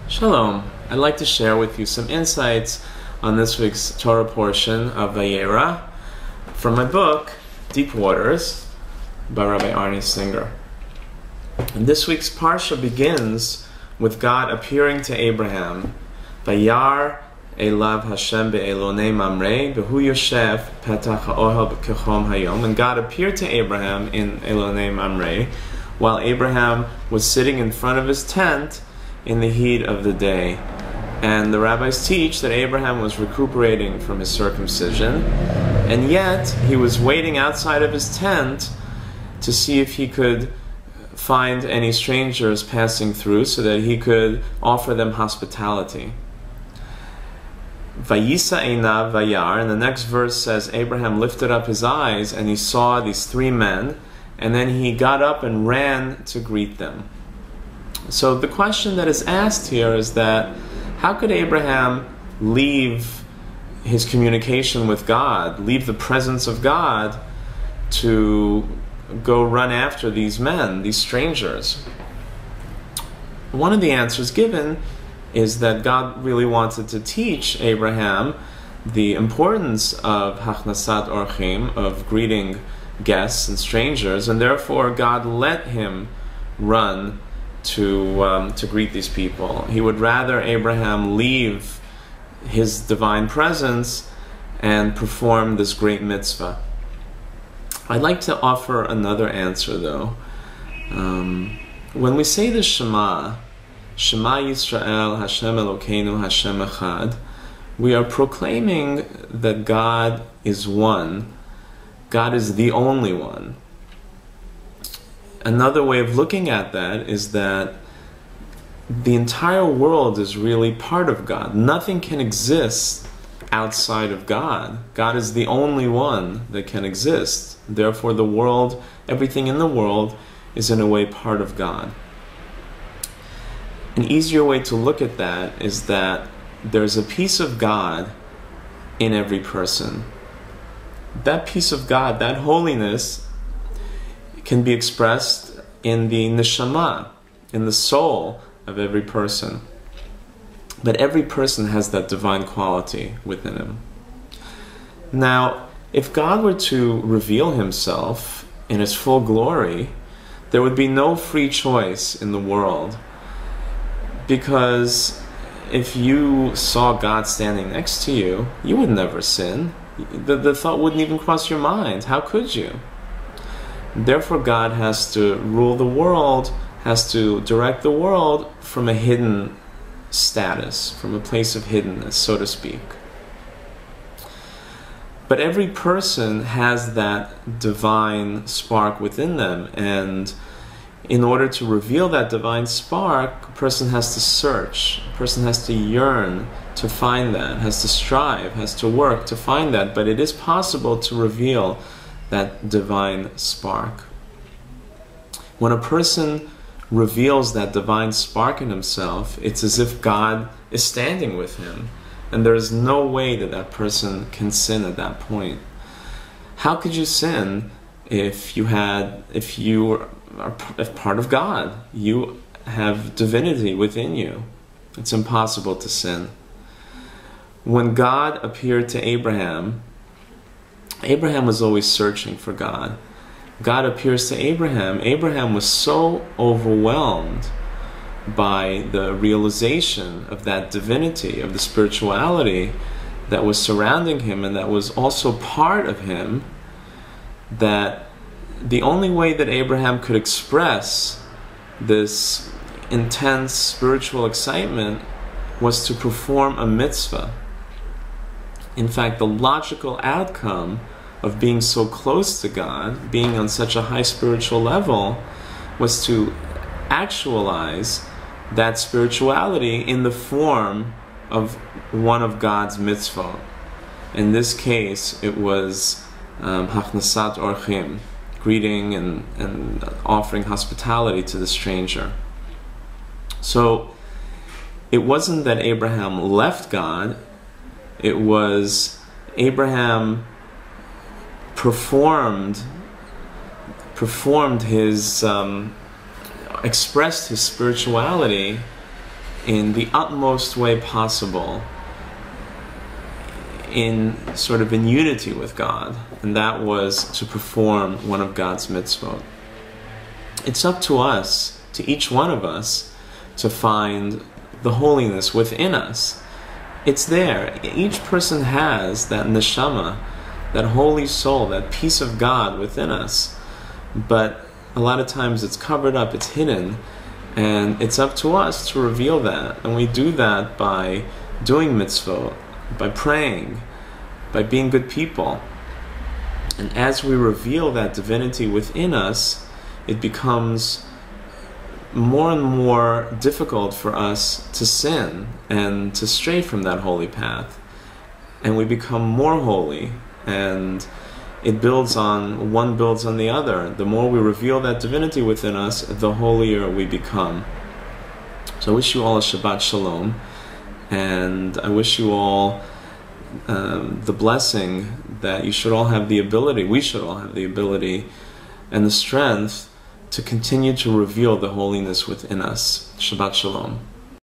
Shalom. I'd like to share with you some insights on this week's Torah portion of Vayerah from my book, Deep Waters, by Rabbi Arnie Singer. And this week's parsha begins with God appearing to Abraham. Vayar elav Hashem be'elonei mamrei behu yoshev petach ha'ohel kechom hayom. And God appeared to Abraham in Elonei Mamrei while Abraham was sitting in front of his tent in the heat of the day. And the rabbis teach that Abraham was recuperating from his circumcision, and yet he was waiting outside of his tent to see if he could find any strangers passing through so that he could offer them hospitality. Vayisa einav vayar, and the next verse says Abraham lifted up his eyes and he saw these three men, and then he got up and ran to greet them. So the question that is asked here is that how could Abraham leave his communication with God, leave the presence of God to go run after these men, these strangers? One of the answers given is that God really wanted to teach Abraham the importance of hachnasat orchim, of greeting guests and strangers, and therefore God let him run to greet these people. He would rather Abraham leave his divine presence and perform this great mitzvah. I'd like to offer another answer though. When we say the Shema Yisrael, Hashem Elokeinu, Hashem Echad, we are proclaiming that God is one. God is the only one. Another way of looking at that is that the entire world is really part of God. Nothing can exist outside of God. God is the only one that can exist. Therefore, the world, everything in the world, is in a way part of God. An easier way to look at that is that there's a piece of God in every person. That piece of God, that holiness, can be expressed in the neshama, in the soul of every person. But every person has that divine quality within him. Now, if God were to reveal himself in his full glory, there would be no free choice in the world. Because if you saw God standing next to you, you would never sin. The thought wouldn't even cross your mind. How could you? Therefore, God has to rule the world, has to direct the world from a hidden status, from a place of hiddenness, so to speak. But every person has that divine spark within them, and in order to reveal that divine spark, a person has to search, a person has to yearn to find that, has to strive, has to work to find that, but it is possible to reveal that divine spark. When a person reveals that divine spark in himself, it's as if God is standing with him, and there is no way that that person can sin at that point. How could you sin if you are part of God? You have divinity within you. It's impossible to sin. When God appeared to Abraham, Abraham was always searching for God. God appears to Abraham. Abraham was so overwhelmed by the realization of that divinity, of the spirituality that was surrounding him and that was also part of him, that the only way that Abraham could express this intense spiritual excitement was to perform a mitzvah. In fact, the logical outcome of being so close to God, being on such a high spiritual level, was to actualize that spirituality in the form of one of God's mitzvot. In this case, it was hachnasat orchim, greeting and offering hospitality to the stranger. So it wasn't that Abraham left God, it was Abraham performed his, expressed his spirituality in the utmost way possible, in unity with God, and that was to perform one of God's mitzvot. It's up to us, to each one of us, to find the holiness within us. It's there. Each person has that neshama, that holy soul, that peace of God within us. But a lot of times it's covered up, it's hidden, and it's up to us to reveal that. And we do that by doing mitzvot, by praying, by being good people. And as we reveal that divinity within us, it becomes more and more difficult for us to sin and to stray from that holy path. And we become more holy, and it builds on, one builds on the other. The more we reveal that divinity within us, the holier we become. So I wish you all a Shabbat Shalom, and I wish you all the blessing that you should all have the ability, we should all have the ability and the strength to continue to reveal the holiness within us. Shabbat Shalom.